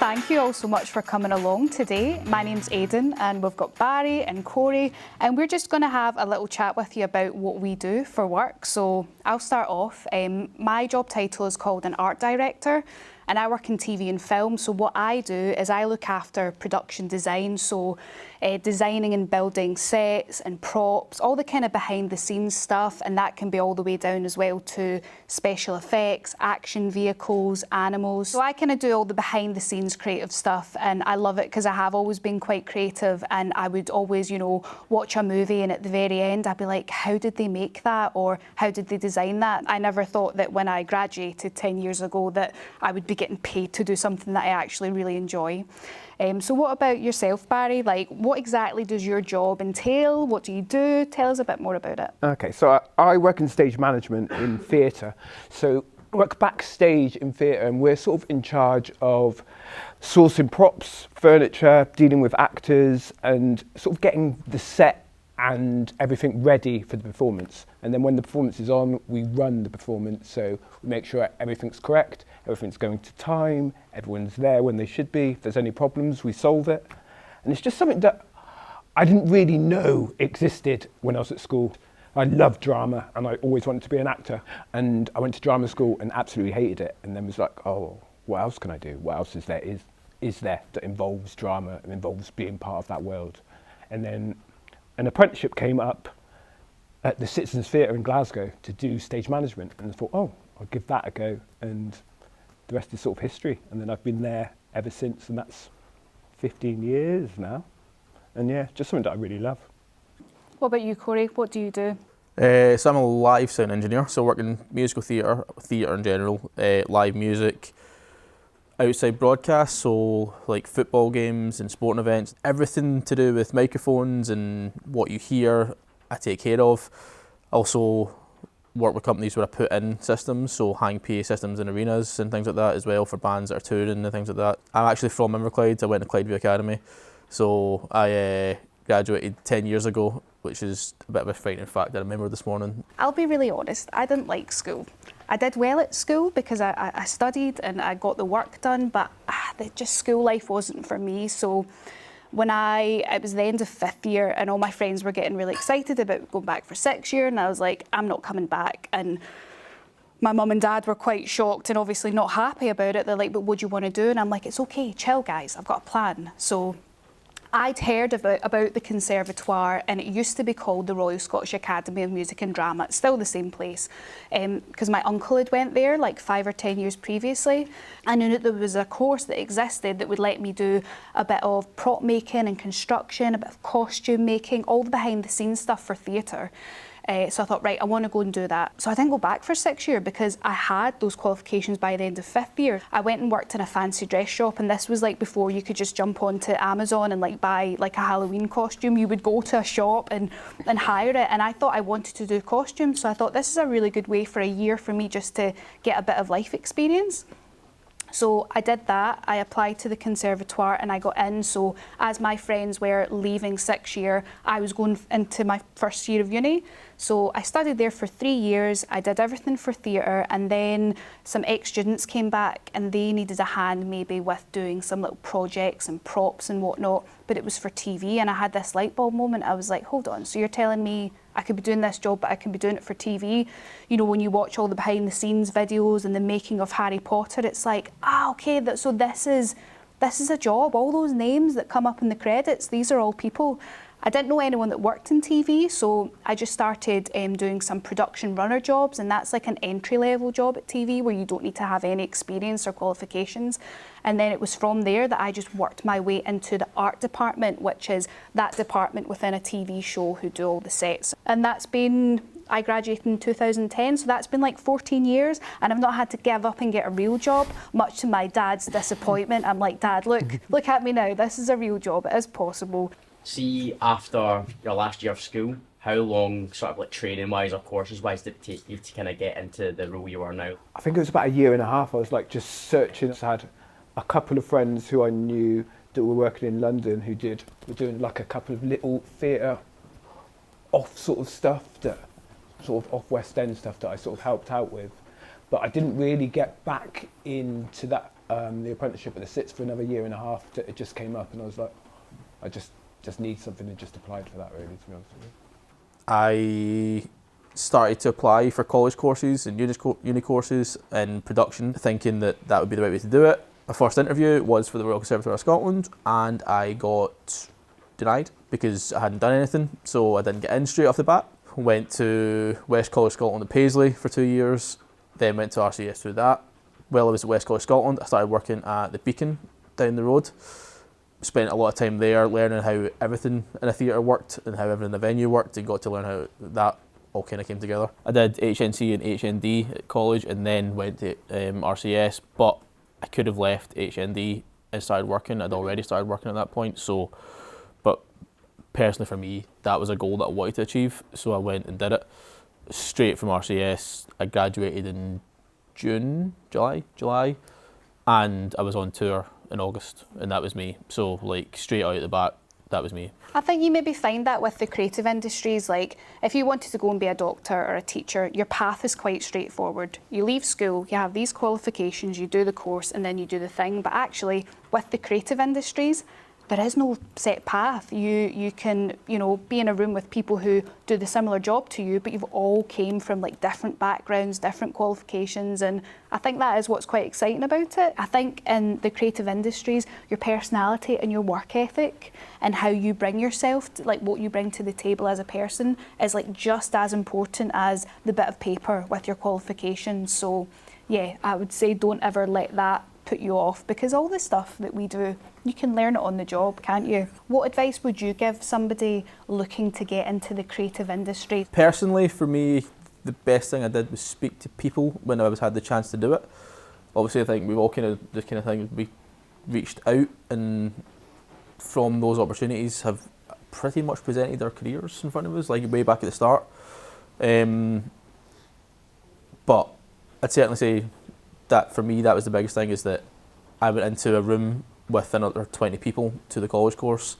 thank you all so much for coming along today. My name's Ayden and we've got Barry and Corey, and we're just going to have a little chat with you about what we do for work. So I'll start off. My job title is called an art director, and I work in TV and film. So what I do is I look after production design, so designing and building sets and props, all the kind of behind the scenes stuff, and that can be all the way down as well to special effects, action vehicles, animals. So I kind of do all the behind the scenes creative stuff, and I love it because I have always been quite creative, and I would always, you know, watch a movie and at the very end I'd be like, how did they make that, or how did they design that? I never thought that when I graduated 10 years ago that I would be getting paid to do something that I actually really enjoy. So what about yourself, Barry? Like, what exactly does your job entail? What do you do? Tell us a bit more about it. Okay, so I work in stage management in theatre. So I work backstage in theatre, and we're sort of in charge of sourcing props, furniture, dealing with actors, and sort of getting the set and everything ready for the performance. And then when the performance is on, we run the performance, so we make sure everything's correct, everything's going to time, everyone's there when they should be. If there's any problems, we solve it. And it's just something that I didn't really know existed when I was at school. I loved drama and I always wanted to be an actor. And I went to drama school and absolutely hated it, and then was like, oh, what else can I do? What else is there that involves drama and involves being part of that world? And then an apprenticeship came up at the Citizens Theatre in Glasgow to do stage management, and I thought, oh, I'll give that a go, and the rest is sort of history. And then I've been there ever since, and that's 15 years now. And yeah, just something that I really love. What about you, Corey? What do you do? So I'm a live sound engineer, so I work in musical theatre in general, live music, outside broadcasts, so like football games and sporting events, everything to do with microphones and what you hear, I take care of. Also work with companies where I put in systems, so hang PA systems in arenas and things like that as well for bands that are touring and things like that. I'm actually from Inverclyde. I went to Clydeview Academy, so I graduated 10 years ago, which is a bit of a frightening fact that I remember this morning. I'll be really honest, I didn't like school. I did well at school because I studied and I got the work done, but just school life wasn't for me. So when it was the end of 5th year and all my friends were getting really excited about going back for 6th year, and I was like, I'm not coming back. And my mum and dad were quite shocked and obviously not happy about it. They're like, but what do you want to do? And I'm like, it's okay, chill guys, I've got a plan. So I'd heard about the Conservatoire, and it used to be called the Royal Scottish Academy of Music and Drama. It's still the same place, because my uncle had went there like 5 or 10 years previously. I knew that there was a course that existed that would let me do a bit of prop making and construction, a bit of costume making, all the behind the scenes stuff for theatre. So I thought, right, I want to go and do that. So I didn't go back for 6th year because I had those qualifications by the end of 5th year. I went and worked in a fancy dress shop, and this was like before you could just jump onto Amazon and like buy like a Halloween costume. You would go to a shop and hire it, and I thought I wanted to do costumes, so I thought this is a really good way for a year for me just to get a bit of life experience. So I did that. I applied to the Conservatoire and I got in. So as my friends were leaving 6th year, I was going into my 1st year of uni. So I studied there for 3 years. I did everything for theatre, and then some ex-students came back and they needed a hand maybe with doing some little projects and props and whatnot, but it was for TV, and I had this light bulb moment. I was like, hold on, so you're telling me I could be doing this job, but I can be doing it for TV? You know, when you watch all the behind the scenes videos and the making of Harry Potter, it's like, okay, so this is a job. All those names that come up in the credits, these are all people. I didn't know anyone that worked in TV, so I just started doing some production runner jobs, and that's like an entry-level job at TV where you don't need to have any experience or qualifications. And then it was from there that I just worked my way into the art department, which is that department within a TV show who do all the sets. And I graduated in 2010, so that's been like 14 years, and I've not had to give up and get a real job, much to my dad's disappointment. I'm like, Dad, look at me now, this is a real job, it is possible. See, after your last year of school, how long, sort of like training-wise or courses-wise, did it take you to kind of get into the role you are now? I think it was about 1.5 years. I was like just searching. I had a couple of friends who I knew that were working in London who were doing like a couple of little theatre off sort of stuff, that sort of off West End stuff that I sort of helped out with. But I didn't really get back into that the apprenticeship, but it sits for another year and a half. It just came up, and I was like, I just need something, and just applied for that, really, to be honest with you. I started to apply for college courses and uni courses in production, thinking that that would be the right way to do it. My first interview was for the Royal Conservatoire of Scotland, and I got denied because I hadn't done anything, so I didn't get in straight off the bat. Went to West College Scotland in Paisley for 2 years, then went to RCS through that. While I was at West College Scotland, I started working at the Beacon down the road. Spent a lot of time there learning how everything in a theatre worked and how everything in the venue worked, and got to learn how that all kind of came together. I did HNC and HND at college, and then went to RCS, but I could have left HND and started working. I'd already started working at that point, so, but personally for me, that was a goal that I wanted to achieve, so I went and did it. Straight from RCS, I graduated in July, and I was on tour in August, and that was me. So like straight out of the bat, that was me. I think you maybe find that with the creative industries, like if you wanted to go and be a doctor or a teacher, your path is quite straightforward. You leave school, you have these qualifications, you do the course, and then you do the thing. But actually, with the creative industries, there is no set path. You can, be in a room with people who do the similar job to you, but you've all came from like different backgrounds, different qualifications, and I think that is what's quite exciting about it. I think in the creative industries, your personality and your work ethic and how you bring yourself, like what you bring to the table as a person, is like just as important as the bit of paper with your qualifications. So yeah, I would say don't ever let that put you off, because all the stuff that we do, you can learn it on the job, can't you? What advice would you give somebody looking to get into the creative industry? Personally, for me, the best thing I did was speak to people when I had the chance to do it. Obviously, I think we've all we reached out, and from those opportunities have pretty much presented our careers in front of us, like way back at the start. But I'd certainly say that for me, that was the biggest thing, is that I went into a room with another 20 people to the college course,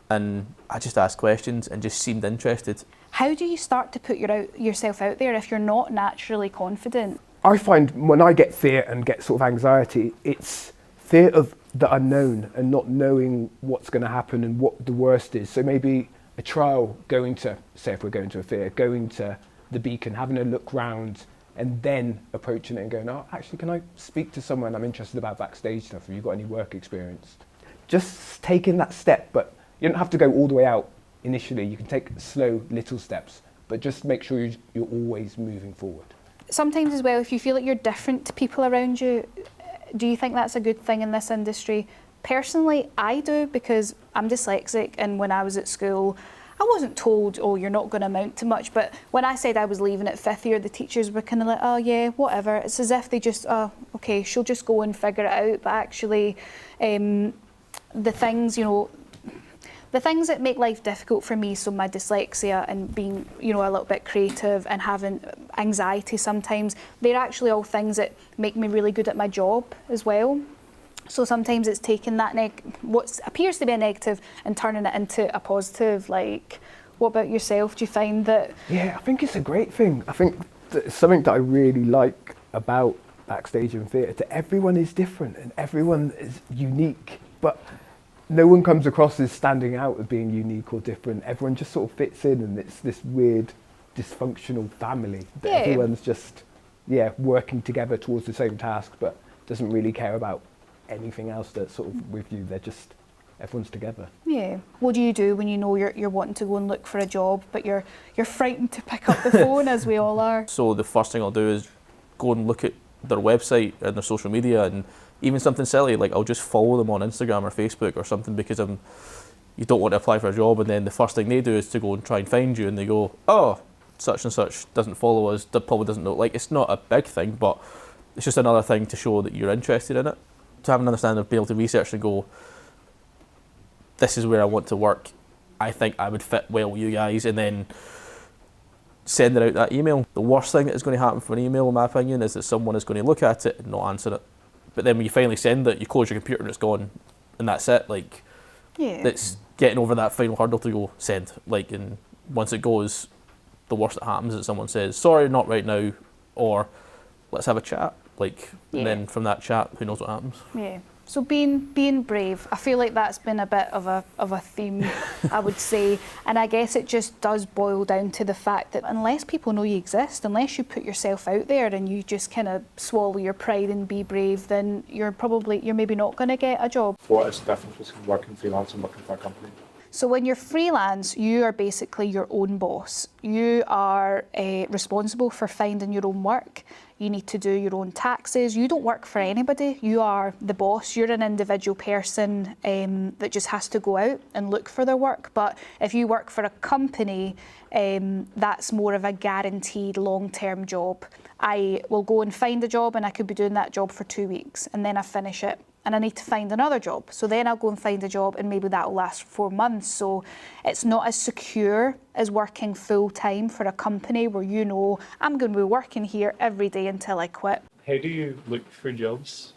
and I just asked questions and just seemed interested. How do you start to put yourself out there if you're not naturally confident? I find when I get fear and get sort of anxiety, it's fear of the unknown and not knowing what's going to happen and what the worst is. So maybe a trial, going to, say if we're going to a theatre, going to the Beacon, having a look round, and then approaching it and going, oh, actually, can I speak to someone? I'm interested about backstage stuff. Have you got any work experience? Just taking that step, but you don't have to go all the way out initially. You can take slow, little steps, but just make sure you're always moving forward. Sometimes as well, if you feel like you're different to people around you, do you think that's a good thing in this industry? Personally, I do, because I'm dyslexic, and when I was at school, I wasn't told, oh, you're not going to amount to much, but when I said I was leaving at 5th year, the teachers were kind of like, oh yeah, whatever. It's as if they just, oh, okay, she'll just go and figure it out. But actually, the things that make life difficult for me, so my dyslexia and being, a little bit creative and having anxiety sometimes, they're actually all things that make me really good at my job as well. So sometimes it's taking that what appears to be a negative and turning it into a positive. Like, what about yourself? Do you find that? Yeah, I think it's a great thing. I think it's something that I really like about backstage in theatre, that everyone is different and everyone is unique, but no one comes across as standing out as being unique or different. Everyone just sort of fits in, and it's this weird dysfunctional family that everyone's just, working together towards the same task, but doesn't really care about anything else that's sort of with you. They're just, everyone's together. Yeah. What do you do when you know you're wanting to go and look for a job, but you're frightened to pick up the phone, as we all are? So the first thing I'll do is go and look at their website and their social media, and even something silly, like I'll just follow them on Instagram or Facebook or something, because you don't want to apply for a job, and then the first thing they do is to go and try and find you, and they go, oh, such and such doesn't follow us, probably doesn't know. Like, it's not a big thing, but it's just another thing to show that you're interested in it. To have an understanding of being able to research and go, this is where I want to work, I think I would fit well with you guys, and then sending out that email. The worst thing that is going to happen for an email, in my opinion, is that someone is going to look at it and not answer it. But then when you finally send it, you close your computer and it's gone, and that's it. Like, it's getting over that final hurdle to go send. Like, and once it goes, the worst that happens is someone says, sorry, not right now, or let's have a chat. like, Yeah. and then from that chat, who knows what happens. Yeah. So being brave, I feel like that's been a bit of a theme, I would say. And I guess it just does boil down to the fact that unless people know you exist, unless you put yourself out there and you just kind of swallow your pride and be brave, then you're maybe not going to get a job. What is the difference between working freelance and working for a company? So when you're freelance, you are basically your own boss. You are responsible for finding your own work. You need to do your own taxes. You don't work for anybody. You are the boss. You're an individual person that just has to go out and look for their work. But if you work for a company, that's more of a guaranteed long-term job. I will go and find a job and I could be doing that job for 2 weeks and then I finish it. And I need to find another job. So then I'll go and find a job and maybe that'll last 4 months. So it's not as secure as working full time for a company where you know I'm going to be working here every day until I quit. How do you look for jobs,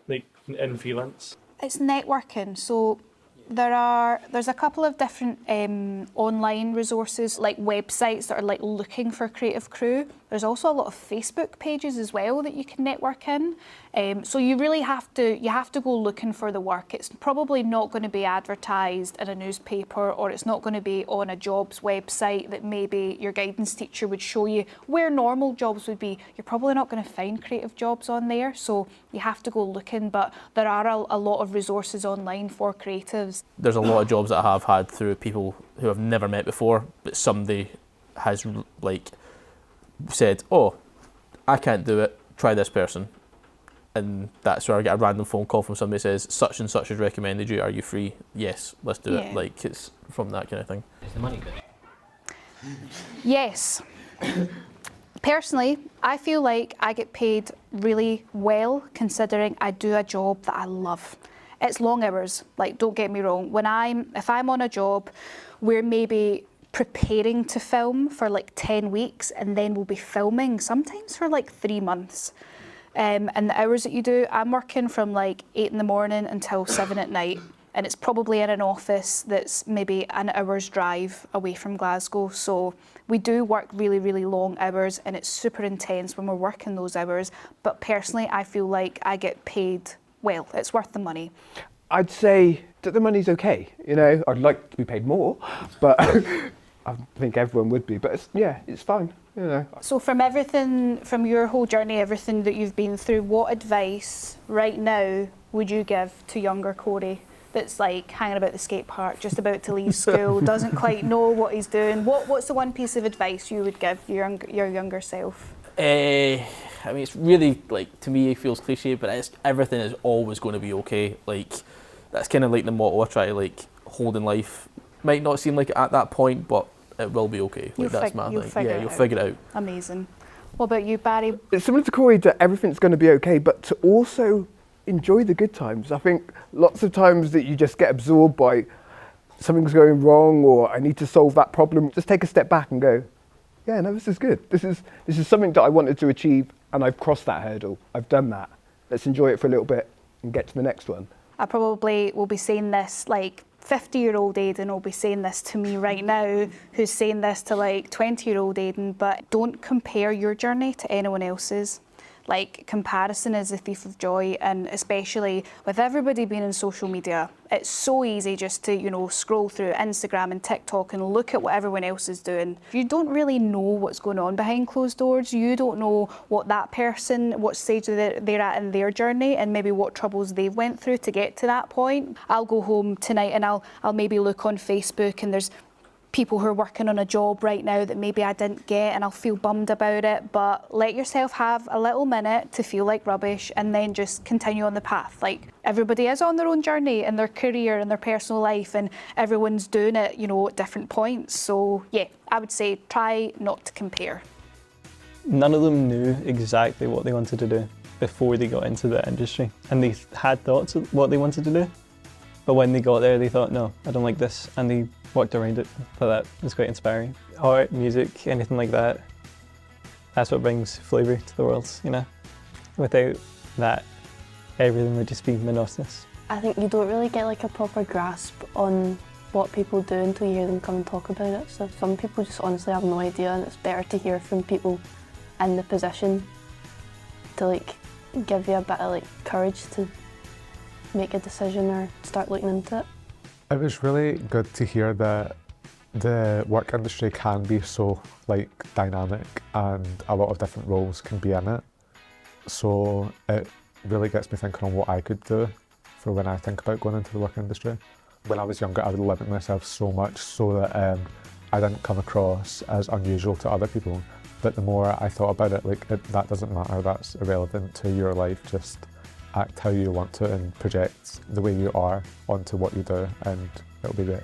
like in freelance? It's networking. So there's a couple of different online resources, like websites that are like looking for creative crew. There's also a lot of Facebook pages as well that you can network in. So you really have to go looking for the work. It's probably not going to be advertised in a newspaper, or it's not going to be on a jobs website that maybe your guidance teacher would show you where normal jobs would be. You're probably not going to find creative jobs on there, so you have to go looking. But there are a lot of resources online for creatives. There's a lot of jobs that I have had through people who I've never met before, but somebody has like said, "Oh, I can't do it, try this person." And that's where I get a random phone call from somebody who says, "Such and such has recommended you, are you free?" Yes, let's do it. Like, it's from that kind of thing. Is the money good? Yes. Personally, I feel like I get paid really well considering I do a job that I love. It's long hours, like, don't get me wrong. If I'm on a job, we're maybe preparing to film for like 10 weeks and then we'll be filming sometimes for like 3 months. And the hours that you do, I'm working from like 8 in the morning until 7 at night. And it's probably in an office that's maybe an hour's drive away from Glasgow. So we do work really, really long hours and it's super intense when we're working those hours. But personally, I feel like I get paid well. It's worth the money. I'd say that the money's okay. You know, I'd like to be paid more, but I think everyone would be. But it's fine. You know. So from your whole journey, everything that you've been through, what advice right now would you give to younger Corey that's like hanging about the skate park, just about to leave school, doesn't quite know what he's doing? What's the one piece of advice you would give your younger self? I mean, it's really, like, to me it feels cliche, but everything is always going to be okay. Like, that's kind of like the motto I try to like hold in life. Might not seem like it at that point, but it will be okay. Like, that's my thing. Yeah, you'll figure it out. Amazing. What about you, Barry? It's similar to Corey that everything's going to be okay, but to also enjoy the good times. I think lots of times that you just get absorbed by something's going wrong or I need to solve that problem. Just take a step back and go, yeah, no, this is good. This is something that I wanted to achieve and I've crossed that hurdle. I've done that. Let's enjoy it for a little bit and get to the next one. I probably will be saying this, like 50-year-old Ayden will be saying this to me right now, who's saying this to like 20-year-old Ayden, but don't compare your journey to anyone else's. Like, comparison is a thief of joy, and especially with everybody being in social media, it's so easy just to, you know, scroll through Instagram and TikTok and look at what everyone else is doing. You don't really know what's going on behind closed doors. You don't know what that person, what stage they're at in their journey, and maybe what troubles they've went through to get to that point. I'll go home tonight and I'll maybe look on Facebook and there's people who are working on a job right now that maybe I didn't get and I'll feel bummed about it, but let yourself have a little minute to feel like rubbish and then just continue on the path. Like, everybody is on their own journey in their career and their personal life, and everyone's doing it, you know, at different points. So yeah, I would say try not to compare. None of them knew exactly what they wanted to do before they got into the industry, and they had thoughts of what they wanted to do, but when they got there they thought, no, I don't like this, and they worked around it. But that was quite inspiring. Art, music, anything like that, that's what brings flavour to the world, you know. Without that, everything would just be monotonous. I think you don't really get like a proper grasp on what people do until you hear them come and talk about it. So some people just honestly have no idea, and it's better to hear from people in the position to like give you a bit of like courage to make a decision or start looking into it. It was really good to hear that the work industry can be so like dynamic and a lot of different roles can be in it. So it really gets me thinking on what I could do for when I think about going into the work industry. When I was younger, I would limit myself so much so that I didn't come across as unusual to other people. But the more I thought about it, that doesn't matter, that's irrelevant to your life. Just act how you want to and project the way you are onto what you do, and it'll be great.